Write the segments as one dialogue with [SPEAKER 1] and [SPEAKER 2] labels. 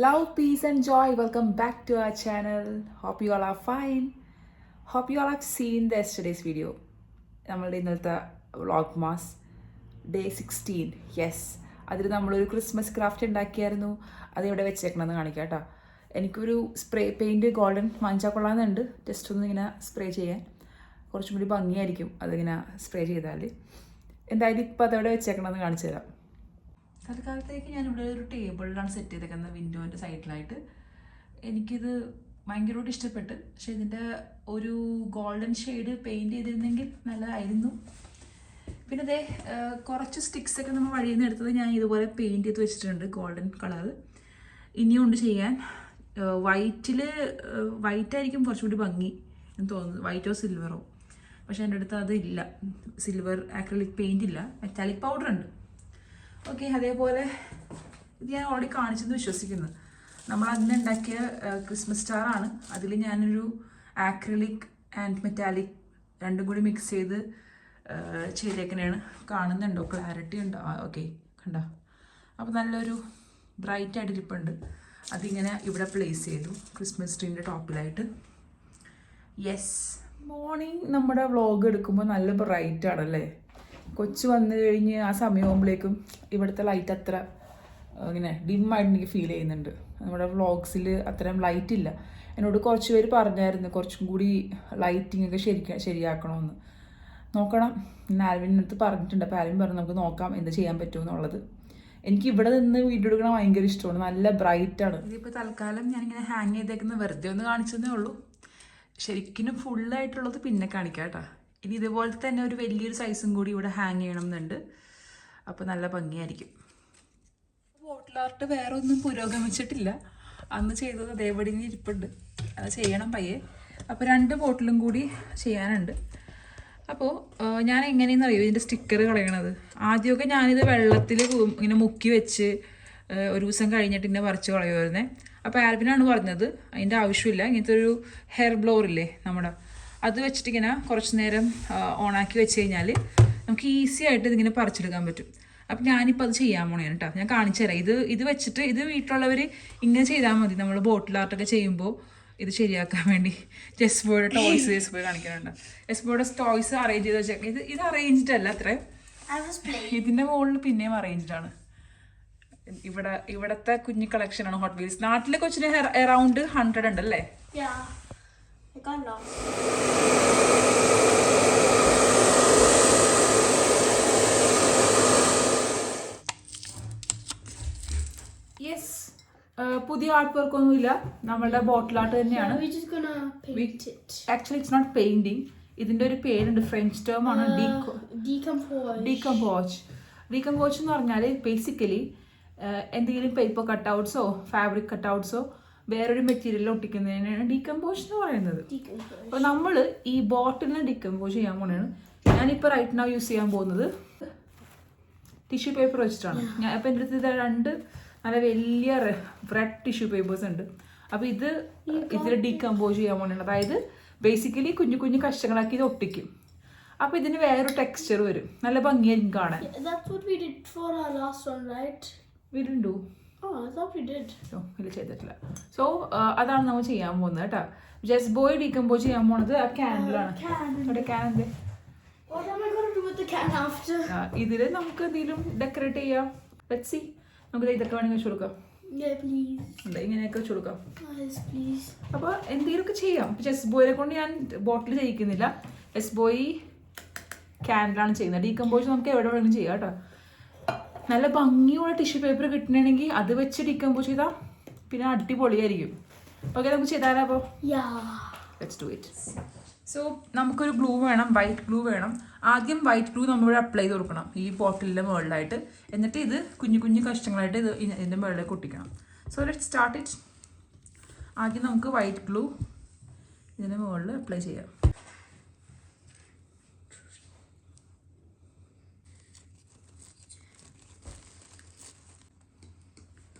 [SPEAKER 1] Love, peace, and joy. Welcome back to our channel. Hope you all are fine. Hope you all have seen the yesterday's video. നമ്മളുടെ ഇന്നലത്തെ vlog mass day 16. Yes, അതിൽ നമ്മളൊരു Christmas craft ഉണ്ടാക്കിയായിരുന്നു. അത് ഇവിടെ വെച്ചേക്കണമെന്ന് കാണിക്കാം കേട്ടോ. എനിക്കൊരു spray paint golden വാങ്ങിച്ചാൽ കൊള്ളാമെന്നുണ്ട്. ജസ്റ്റ് ഒന്ന് ഇങ്ങനെ സ്പ്രേ ചെയ്യാൻ കുറച്ചും കൂടി ഭംഗിയായിരിക്കും അതിങ്ങനെ സ്പ്രേ ചെയ്താൽ. എന്തായാലും ഇപ്പോൾ അതവിടെ വെച്ചേക്കണമെന്ന് കാണിച്ചു തരാം. തൽക്കാലത്തേക്ക് ഞാനിവിടെ ഒരു ടേബിളിലാണ് സെറ്റ് ചെയ്തേക്കുന്നത്, വിൻഡോൻ്റെ സൈഡിലായിട്ട്. എനിക്കിത് ഭയങ്കരമായിട്ട് ഇഷ്ടപ്പെട്ട്. പക്ഷേ ഇതിൻ്റെ ഒരു ഗോൾഡൻ ഷെയ്ഡ് പെയിൻറ്റ് ചെയ്തിരുന്നെങ്കിൽ നല്ലതായിരുന്നു. പിന്നെ അതേ കുറച്ച് സ്റ്റിക്സൊക്കെ നമ്മൾ വഴിയിൽ നിന്ന് എടുത്തത് ഞാൻ ഇതുപോലെ പെയിൻറ്റ് ചെയ്ത് വെച്ചിട്ടുണ്ട്, ഗോൾഡൻ കളർ. ഇനിയും ഉണ്ട് ചെയ്യാൻ. വൈറ്റായിരിക്കും കുറച്ചുകൂടി ഭംഗി എന്ന് തോന്നുന്നു, വൈറ്റോ സിൽവറോ. പക്ഷേ എൻ്റെ അടുത്ത് അതില്ല, സിൽവർ ആക്രിലിക് പെയിൻ്റ് ഇല്ല, മെറ്റാലിക് പൗഡർ ഉണ്ട്. ഓക്കെ, അതേപോലെ ഇത് ഞാൻ ഓൾറെഡി കാണിച്ചെന്ന് വിശ്വസിക്കുന്നു. നമ്മൾ അന്ന് ഉണ്ടാക്കിയ ക്രിസ്മസ് സ്റ്റാറാണ്. അതിൽ ഞാനൊരു ആക്രിലിക് ആൻഡ് മെറ്റാലിക് രണ്ടും കൂടി മിക്സ് ചെയ്ത് ചെയ്തേക്കനെയാണ്. കാണുന്നുണ്ടോ? ക്ലാരിറ്റി ഉണ്ടോ? ഓക്കെ, കണ്ടോ? അപ്പോൾ നല്ലൊരു ബ്രൈറ്റ് ആയിട്ട് ഇരിപ്പുണ്ട്. അതിങ്ങനെ ഇവിടെ പ്ലേസ് ചെയ്തു ക്രിസ്മസ് ട്രീൻ്റെ ടോപ്പിലായിട്ട്. യെസ്, മോർണിംഗ് നമ്മുടെ വ്ളോഗ് എടുക്കുമ്പോൾ നല്ല ബ്രൈറ്റ് ആണല്ലേ. കൊച്ചു വന്നു കഴിഞ്ഞ് ആ സമയമാകുമ്പോഴേക്കും ഇവിടുത്തെ ലൈറ്റ് അത്ര ഇങ്ങനെ ഡിമ്മായിട്ട് എനിക്ക് ഫീൽ ചെയ്യുന്നുണ്ട്. നമ്മുടെ വ്ളോഗ്സിൽ അത്രയും ലൈറ്റ് ഇല്ല. എന്നോട് കുറച്ച് പേര് പറഞ്ഞായിരുന്നു കുറച്ചും കൂടി ലൈറ്റിംഗ് ഒക്കെ ശരിയാക്കണമെന്ന്. നോക്കണം, ഞാൻ ആൽവിൻ്റെ അടുത്ത് പറഞ്ഞിട്ടുണ്ട്. അപ്പോൾ ആൽവിൻ പറഞ്ഞു നമുക്ക് നോക്കാം എന്ത് ചെയ്യാൻ പറ്റുമെന്നുള്ളത്. എനിക്ക് ഇവിടെ നിന്ന് വീഡിയോ എടുക്കണം ഭയങ്കര ഇഷ്ടമാണ്, നല്ല ബ്രൈറ്റാണ്. ഇതിപ്പോൾ തൽക്കാലം ഞാനിങ്ങനെ ഹാങ് ചെയ്തേക്കുന്നത് വെറുതെ ഒന്ന് കാണിച്ചതേ ഉള്ളൂ. ശരിക്കും ഫുള്ളായിട്ടുള്ളത് പിന്നെ കാണിക്കാം കേട്ടോ. ഇനി ഇതുപോലത്തെ തന്നെ ഒരു വലിയൊരു സൈസും കൂടി ഇവിടെ ഹാങ് ചെയ്യണം എന്നുണ്ട്. അപ്പോൾ നല്ല ഭംഗിയായിരിക്കും. ബോട്ടിൽ ആർട്ട് വേറെ ഒന്നും പുരോഗമിച്ചിട്ടില്ല. അന്ന് ചെയ്തത് അതേപടി ഇരിപ്പുണ്ട്. അത് ചെയ്യണം പയ്യെ. അപ്പോൾ 2 ബോട്ടിലും കൂടി ചെയ്യാനുണ്ട്. അപ്പോൾ ഞാൻ എങ്ങനെയെന്ന് അറിയോ ഇതിൻ്റെ സ്റ്റിക്കർ കളയണത്? ആദ്യമൊക്കെ ഞാനിത് വെള്ളത്തിൽ ഇങ്ങനെ മുക്കി വെച്ച് ഒരു ദിവസം കഴിഞ്ഞിട്ട് ഇങ്ങനെ പറിച്ച് കളയുമായിരുന്നേ. അപ്പോൾ ആൽവിനാണ് പറഞ്ഞത് അതിൻ്റെ ആവശ്യമില്ല, ഇങ്ങനത്തെ ഒരു ഹെയർ ബ്ലോവർ ഇല്ലേ നമ്മുടെ, അത് വെച്ചിട്ടിങ്ങനെ കുറച്ച് നേരം ഓണാക്കി വെച്ച് കഴിഞ്ഞാൽ നമുക്ക് ഈസി ആയിട്ട് ഇതിങ്ങനെ പറിച്ചെടുക്കാൻ പറ്റും. അപ്പം ഞാനിപ്പോൾ അത് ചെയ്യാൻ പോണേണ് കേട്ടോ. ഞാൻ കാണിച്ചു തരാം. ഇത് വെച്ചിട്ട് ഇത് വീട്ടിലുള്ളവർ ഇങ്ങനെ ചെയ്താൽ മതി. നമ്മൾ ബോട്ടിൽ ആർട്ടൊക്കെ ചെയ്യുമ്പോൾ ഇത് ശരിയാക്കാൻ വേണ്ടി ജെസ്ബോയുടെ ടോയ്സ് കാണിക്കാനുണ്ട്. ജെസ്ബോയുടെ ടോയ്സ് അറേഞ്ച് ചെയ്ത് വെച്ചേക്കാം. ഇത് അറേഞ്ച്ഡ് അല്ല അത്രയും, ഇതിൻ്റെ മുകളിൽ പിന്നെയും അറേഞ്ച്ഡ് ആണ്. ഇവിടത്തെ കുഞ്ഞു കളക്ഷനാണ് ഹോട്ട് വീൽസ്. നാട്ടിലെ കൊച്ചിന് അറൗണ്ട് 100 ഉണ്ടല്ലേ? യെസ്, പുതിയ ആർട്ട് വർക്ക് ഒന്നുമില്ല, നമ്മളുടെ ബോട്ടിൽ ആർട്ട് തന്നെയാണ്. Actually it's not painting. ഇതിന്റെ ഒരു പേരുണ്ട്, ഫ്രഞ്ച് ടേം ആണ്, ഡീകമ്പോസ്. ഡീകമ്പോസ് എന്ന് പറഞ്ഞാൽ ബേസിക്കലി എന്തെങ്കിലും പേപ്പർ കട്ടൗട്ട്സോ ഫാബ്രിക് കട്ടൗട്ട്സോ വേറൊരു മെറ്റീരിയൽ ഒട്ടിക്കുന്നതിനാണ് ഡീകമ്പോസ് എന്ന് പറയുന്നത്. അപ്പോൾ നമ്മൾ ഈ ബോട്ടിലിനെ ഡീകമ്പോസ് ചെയ്യാൻ പോണെയാണ്. ഞാനിപ്പോൾ റൈറ്റ് നൗ യൂസ് ചെയ്യാൻ പോകുന്നത് ടിഷ്യൂ പേപ്പർ വെച്ചിട്ടാണ്. അപ്പോൾ എൻ്റെ അടുത്ത് 2 നല്ല വലിയ റെഡ് ടിഷ്യൂ പേപ്പേഴ്സ് ഉണ്ട്. അപ്പോൾ ഇതിൽ ഡീകമ്പോസ് ചെയ്യാൻ പോണെയാണ്. അതായത് ബേസിക്കലി കുഞ്ഞു കുഞ്ഞു കഷ്ണങ്ങളാക്കി ഇത് ഒട്ടിക്കും. അപ്പോൾ ഇതിന് വേറൊരു ടെക്സ്ചർ വരും, നല്ല ഭംഗിയായിരിക്കും കാണാൻ. We didn't do.
[SPEAKER 2] Oh, I thought we did.
[SPEAKER 1] ഇല്ല, ചെയ്തിട്ടില്ല. സോ അതാണ് നമ്മൾ ചെയ്യാൻ പോകുന്നത് കേട്ടോ. ജസ്റ്റ് ബോയ് ഡീകമ്പോസ് ചെയ്യാൻ പോകുന്നത് ആ ക്യാൻഡിലാണ്. അവിടെ ക്യാൻ എന്ത്?
[SPEAKER 2] What am I going to do with the can after?
[SPEAKER 1] ഇതിൽ നമുക്ക് എന്തെങ്കിലും ഡെക്കറേറ്റ് ചെയ്യാം. Let's see. നമുക്ക് ഇതൊക്കെ വേണമെങ്കിൽ വെച്ച് കൊടുക്കാം.
[SPEAKER 2] Yeah, please.
[SPEAKER 1] ഇങ്ങനെയൊക്കെ വെച്ച് കൊടുക്കാം.
[SPEAKER 2] Yes, please.
[SPEAKER 1] അപ്പോൾ എന്തെങ്കിലുമൊക്കെ ചെയ്യാം. ജസ്റ്റ് ബോയിനെ കൊണ്ട് ഞാൻ ബോട്ടിൽ ചെയ്യിക്കുന്നില്ല. ജസ്റ്റ് ബോയ് ക്യാൻഡിലാണ് ചെയ്യുന്നത്. ഡീകമ്പോസ് നമുക്ക് എവിടെ വേണമെങ്കിലും ചെയ്യാം കേട്ടോ. നല്ല ഭംഗിയുള്ള ടിഷ്യൂ പേപ്പർ കിട്ടണമെങ്കിൽ അത് വെച്ച് ഡീകമ്പോസ് ചെയ്താൽ പിന്നെ അടിപൊളിയായിരിക്കും. ഓക്കെ, നമുക്ക് ചെയ്താലോ? അപ്പോൾ ലെറ്റ്സ് ഡു ഇറ്റ്. സോ നമുക്കൊരു ഗ്ലൂ വേണം, വൈറ്റ് ഗ്ലൂ വേണം. ആദ്യം വൈറ്റ് ഗ്ലൂ നമ്മളിവിടെ അപ്ലൈ ചെയ്ത് കൊടുക്കണം ഈ ബോട്ടിലിൻ്റെ മുകളിലായിട്ട്. എന്നിട്ട് ഇത് കുഞ്ഞു കുഞ്ഞു കഷ്ണങ്ങളായിട്ട് ഇതിൻ്റെ മുകളിലേക്ക് ഒട്ടിക്കണം. So let's start it. ആദ്യം നമുക്ക് വൈറ്റ് ഗ്ലൂ ഇതിൻ്റെ മുകളിൽ അപ്ലൈ ചെയ്യാം.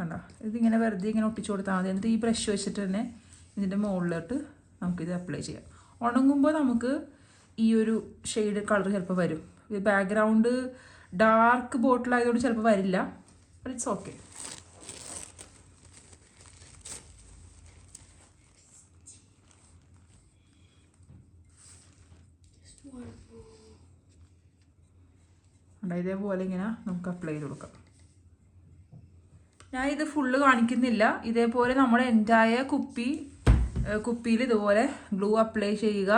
[SPEAKER 1] കണ്ടോ? ഇതിങ്ങനെ വെറുതെ ഇങ്ങനെ ഒട്ടിച്ചു കൊടുത്താൽ മതി. എന്നിട്ട് ഈ ബ്രഷ് വെച്ചിട്ട് തന്നെ ഇതിൻ്റെ മുകളിലോട്ട് നമുക്കിത് അപ്ലൈ ചെയ്യാം. ഉണങ്ങുമ്പോൾ നമുക്ക് ഈ ഒരു ഷെയ്ഡ് കളർ ചിലപ്പോൾ വരും. ബാക്ക്ഗ്രൗണ്ട് ഡാർക്ക് ബോട്ടിലായതുകൊണ്ട് ചിലപ്പോൾ വരില്ല, ബട്ട് ഇറ്റ്സ് ഓക്കെ. ഇതേപോലെ ഇങ്ങനെ നമുക്ക് അപ്ലൈ ചെയ്ത് കൊടുക്കാം. ഞാൻ ഇത് ഫുള്ള് കാണിക്കുന്നില്ല. ഇതേപോലെ നമ്മുടെ എൻ്റായ കുപ്പിയിൽ ഇതുപോലെ ഗ്ലൂ അപ്ലൈ ചെയ്യുക,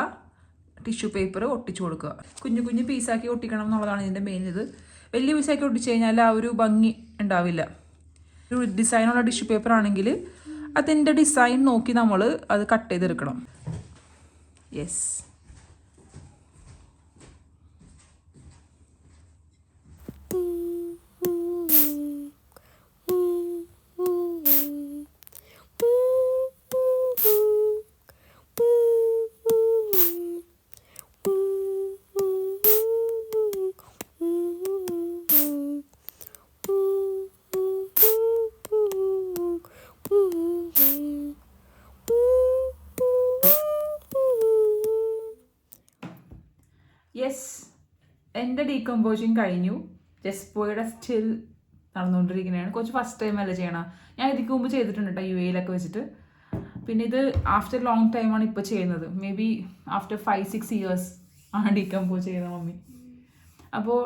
[SPEAKER 1] ടിഷ്യൂ പേപ്പർ ഒട്ടിച്ചു കൊടുക്കുക. കുഞ്ഞു കുഞ്ഞു പീസാക്കി ഒട്ടിക്കണം എന്നുള്ളതാണ് ഇതിൻ്റെ മെയിൻ. ഇത് വലിയ പീസാക്കി ഒട്ടിച്ച് കഴിഞ്ഞാൽ ആ ഒരു ഭംഗി ഉണ്ടാവില്ല. ഒരു ഡിസൈനുള്ള ടിഷ്യൂ പേപ്പർ ആണെങ്കിൽ അതിൻ്റെ ഡിസൈൻ നോക്കി നമ്മൾ അത് കട്ട് ചെയ്തെടുക്കണം. യെസ്, യെസ്, എൻ്റെ ഡീകമ്പോസിങ് കഴിഞ്ഞു. ജസ്പോയുടെ സ്റ്റിൽ നടന്നുകൊണ്ടിരിക്കുന്നതാണ്. കുറച്ച് ഫസ്റ്റ് ടൈം അല്ല ചെയ്യണം. ഞാൻ ഇതിക്ക് മുമ്പ് ചെയ്തിട്ടുണ്ട് കേട്ടോ, UAE വെച്ചിട്ട്. പിന്നെ ഇത് ആഫ്റ്റർ ലോങ് ടൈമാണ് ഇപ്പോൾ ചെയ്യുന്നത്. മേ ബി ആഫ്റ്റർ 5-6 ഇയേഴ്സ് ആണ് ഡീകമ്പോസ് ചെയ്യുന്നത് മമ്മി. അപ്പോൾ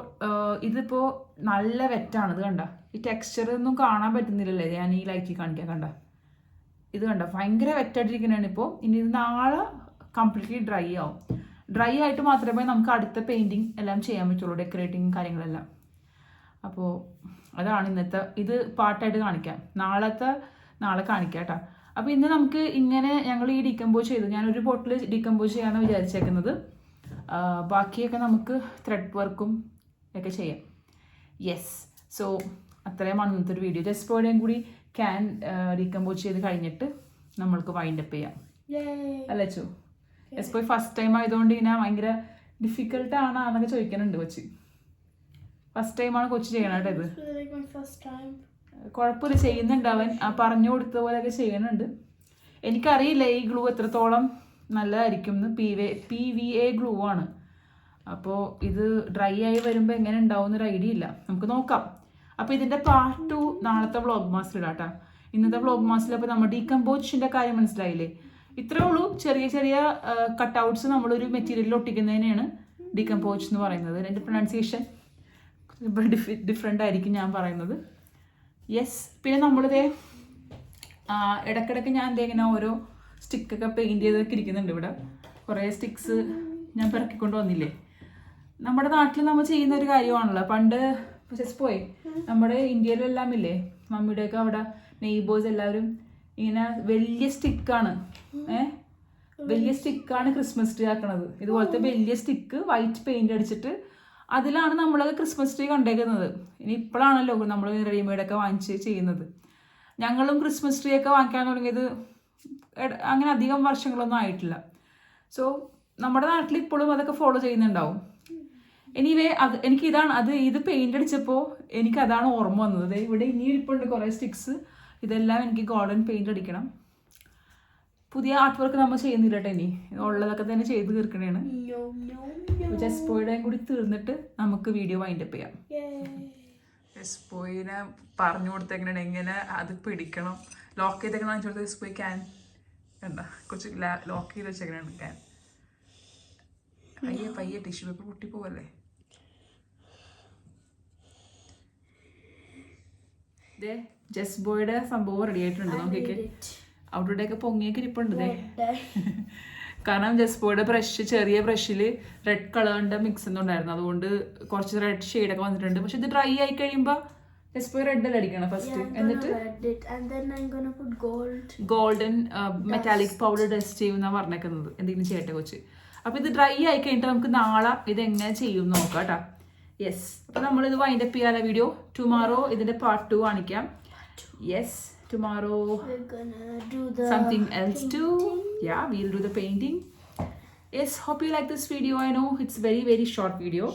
[SPEAKER 1] ഇതിപ്പോൾ നല്ല വെറ്റാണ്. ഇത് കണ്ട, ഈ ടെക്സ്ചർ ഒന്നും കാണാൻ പറ്റുന്നില്ലല്ലേ, ഞാൻ ഈ ലൈറ്റിൽ കാണിക്കാൻ. കണ്ട, ഇത് കണ്ട, ഭയങ്കര വെറ്റായിട്ടിരിക്കുന്നതാണ് ഇപ്പോൾ. ഇനി ഇത് നാളെ കംപ്ലീറ്റ്ലി ഡ്രൈ ആവും. ഡ്രൈ ആയിട്ട് മാത്രമേ നമുക്ക് അടുത്ത പെയിൻറ്റിങ് എല്ലാം ചെയ്യാൻ പറ്റുള്ളൂ, ഡെക്കറേറ്റിങ് കാര്യങ്ങളെല്ലാം. അപ്പോൾ അതാണ് ഇന്നത്തെ ഇത് പാർട്ടായിട്ട് കാണിക്കാം. നാളെ കാണിക്കാം കേട്ടോ. അപ്പോൾ ഇന്ന് നമുക്ക് ഇങ്ങനെ ഞങ്ങൾ ഈ ഡീകമ്പോസ് ചെയ്തു. ഞാനൊരു ബോട്ടിൽ ഡീകമ്പോസ് ചെയ്യാമെന്ന് വിചാരിച്ചേക്കുന്നത്. ബാക്കിയൊക്കെ നമുക്ക് ത്രെഡ് വർക്കും ഒക്കെ ചെയ്യാം. യെസ്, സോ അത്രയുമാണ് ഇന്നത്തെ ഒരു വീഡിയോ. ജസ്പോയുടെയും കൂടി ക്യാൻ ഡീകമ്പോസ് ചെയ്ത് കഴിഞ്ഞിട്ട് നമ്മൾക്ക് വൈൻഡപ്പ് ചെയ്യാം അല്ലേ ചോ? ജസ്പോയ് ഫസ്റ്റ് ടൈം ആയതുകൊണ്ട് ഇങ്ങനെ ഭയങ്കര ഡിഫിക്കൽട്ടാണ് എന്നൊക്കെ ചോദിക്കാനുണ്ട് കൊച്ച്. ഫസ്റ്റ് ടൈമാണ് കൊച്ചു ചെയ്യണം കേട്ടോ ഇത്. കുഴപ്പമില്ല, ചെയ്യുന്നുണ്ട് അവൻ. പറഞ്ഞു കൊടുത്ത പോലെയൊക്കെ ചെയ്യുന്നുണ്ട്. എനിക്കറിയില്ല ഈ ഗ്ലൂ എത്രത്തോളം നല്ലതായിരിക്കും എന്ന്. PVA ഗ്ലൂ ആണ്. അപ്പോൾ ഇത് ഡ്രൈ ആയി വരുമ്പോൾ എങ്ങനെ ഉണ്ടാവും എന്നൊരു ഐഡിയ ഇല്ല. നമുക്ക് നോക്കാം. അപ്പോൾ ഇതിൻ്റെ പാർട്ട് 2 നാളത്തെ വ്ളോഗ് മാസിൽ ഇടാം കേട്ടോ. ഇന്നത്തെ വ്ളോഗ് മാസിൽ അപ്പോൾ നമ്മൾ ഡീകമ്പോസിഷൻ്റെ കാര്യം മനസ്സിലായില്ലേ? ഇത്രേ ഉള്ളൂ. ചെറിയ ചെറിയ കട്ടൗട്ട്സ് നമ്മളൊരു മെറ്റീരിയലിൽ ഒട്ടിക്കുന്നതിനെയാണ് ഡീകമ്പോസ് എന്ന് പറയുന്നത്. എൻ്റെ പ്രൊനൗൺസിയേഷൻ ഡിഫറെൻ്റ് ആയിരിക്കും ഞാൻ പറയുന്നത്. യെസ്, പിന്നെ നമ്മളിതേ ഇടയ്ക്കിടയ്ക്ക് ഞാൻ ഇങ്ങനെ ഓരോ സ്റ്റിക്കൊക്കെ പെയിൻറ്റ് ചെയ്തൊക്കെ ഇരിക്കുന്നുണ്ട്. ഇവിടെ കുറേ സ്റ്റിക്സ് ഞാൻ പിറക്കിക്കൊണ്ട് വന്നില്ലേ. നമ്മുടെ നാട്ടിൽ നമ്മൾ ചെയ്യുന്ന ഒരു കാര്യമാണല്ലോ. പണ്ട് പോയി നമ്മുടെ ഇന്ത്യയിലെല്ലാം ഇല്ലേ, മമ്മിയുടെയൊക്കെ അവിടെ നെയ്ബേഴ്സ് എല്ലാവരും ഇങ്ങനെ വലിയ സ്റ്റിക്കാണ് ക്രിസ്മസ് ട്രീ ആക്കണത്. ഇതുപോലത്തെ വലിയ സ്റ്റിക്ക് വൈറ്റ് പെയിന്റ് അടിച്ചിട്ട് അതിലാണ് നമ്മളത് ക്രിസ്മസ് ട്രീ കണ്ടേക്കുന്നത്. ഇനി ഇപ്പോഴാണല്ലോ നമ്മൾ റെഡിമെയ്ഡൊക്കെ വാങ്ങിച്ച് ചെയ്യുന്നത്. ഞങ്ങളും ക്രിസ്മസ് ട്രീ ഒക്കെ വാങ്ങിക്കാൻ തുടങ്ങിയത് അങ്ങനെ അധികം വർഷങ്ങളൊന്നും ആയിട്ടില്ല. സോ നമ്മുടെ നാട്ടിൽ ഇപ്പോഴും അതൊക്കെ ഫോളോ ചെയ്യുന്നുണ്ടാവും. എനിവേ ഇത് പെയിന്റ് അടിച്ചപ്പോൾ എനിക്കതാണ് ഓർമ്മ വന്നത്. ഇവിടെ ഇനി ഇരിപ്പുണ്ട് കുറേ സ്റ്റിക്സ്. ഇതെല്ലാം എനിക്ക് ഗോൾഡൻ പെയിന്റ് അടിക്കണം. പുതിയ ആർട്ട് വർക്ക് നമ്മൾ ചെയ്യുന്നില്ല കേട്ടോ. ഇനി ഉള്ളതൊക്കെ തന്നെ ചെയ്ത് തീർക്കണേണ്. ജസ്പോയുടെയും കൂടി തീർന്നിട്ട് നമുക്ക് വീഡിയോ വൈൻഡപ്പ് ചെയ്യാം. ജസ്പോയിനെ പറഞ്ഞു കൊടുത്തേക്കണേ എങ്ങനെ അത് പിടിക്കണം. ലോക്ക് ചെയ്തേക്കണം. ജസ്പോയി ക്യാൻ കണ്ട കുറച്ച് ലോക്ക് ചെയ്ത് വെച്ചേക്കണാണ് ക്യാൻ. പയ്യെ ടിഷ്യൂ പേപ്പർ പൊട്ടിപ്പോവല്ലേ. ജസ്ബോയുടെ സംഭവം റെഡി ആയിട്ടുണ്ട്. നോക്കിയൊക്കെ ഔട്ട്ഡോറൊക്കെ പൊങ്ങിയൊക്കെ ഇരിപ്പുണ്ട്. കാരണം ജസ്ബോയുടെ ചെറിയ ബ്രഷിൽ റെഡ് കളറിന്റെ മിക്സ് ഒന്നും ഉണ്ടായിരുന്നു. അതുകൊണ്ട് കുറച്ച് റെഡ് ഷെയ്ഡൊക്കെ വന്നിട്ടുണ്ട്. പക്ഷെ ഇത് ഡ്രൈ ആയി കഴിയുമ്പോൾ ജസ്ബോ റെഡ് അല്ല അടിക്കണം ഫസ്റ്റ്. എന്നിട്ട് ഗോൾഡൻ മെറ്റാലിക് പൗഡർ ഡസ്റ്റ് ചെയ്യുന്ന പറഞ്ഞേക്കുന്നത്. എന്തെങ്കിലും ചെയ്യട്ടെ കൊച്ച്. അപ്പൊ ഇത് ഡ്രൈ ആയി കഴിഞ്ഞിട്ട് നമുക്ക് നാളെ ഇത് എങ്ങനെ ചെയ്യും നോക്കാം കേട്ടോ. യെസ്, അപ്പോൾ നമ്മളിത് വൈൻഡപ്പ് ചെയ്യാനുള്ള വീഡിയോ. ടുമാറോ ഇതിൻ്റെ പാർട്ട് 2 കാണിക്കാം. Yes, tomorrow something else too. Yeah, we'll do the painting. Yes, hope you like this video. I know it's very short video.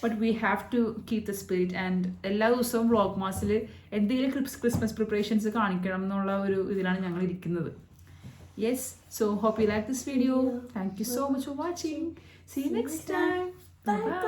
[SPEAKER 1] But we have to keep the spirit. And എല്ലാ ദിവസവും vlog മാസിൽ എന്തെങ്കിലും Christmas preparations കാണിക്കണം എന്നുള്ള ഒരു ഇതിലാണ് ഞങ്ങൾ ഇരിക്കുന്നത്. Yes, so hope you like this video. Thank you so much for watching. See you next time. Bye.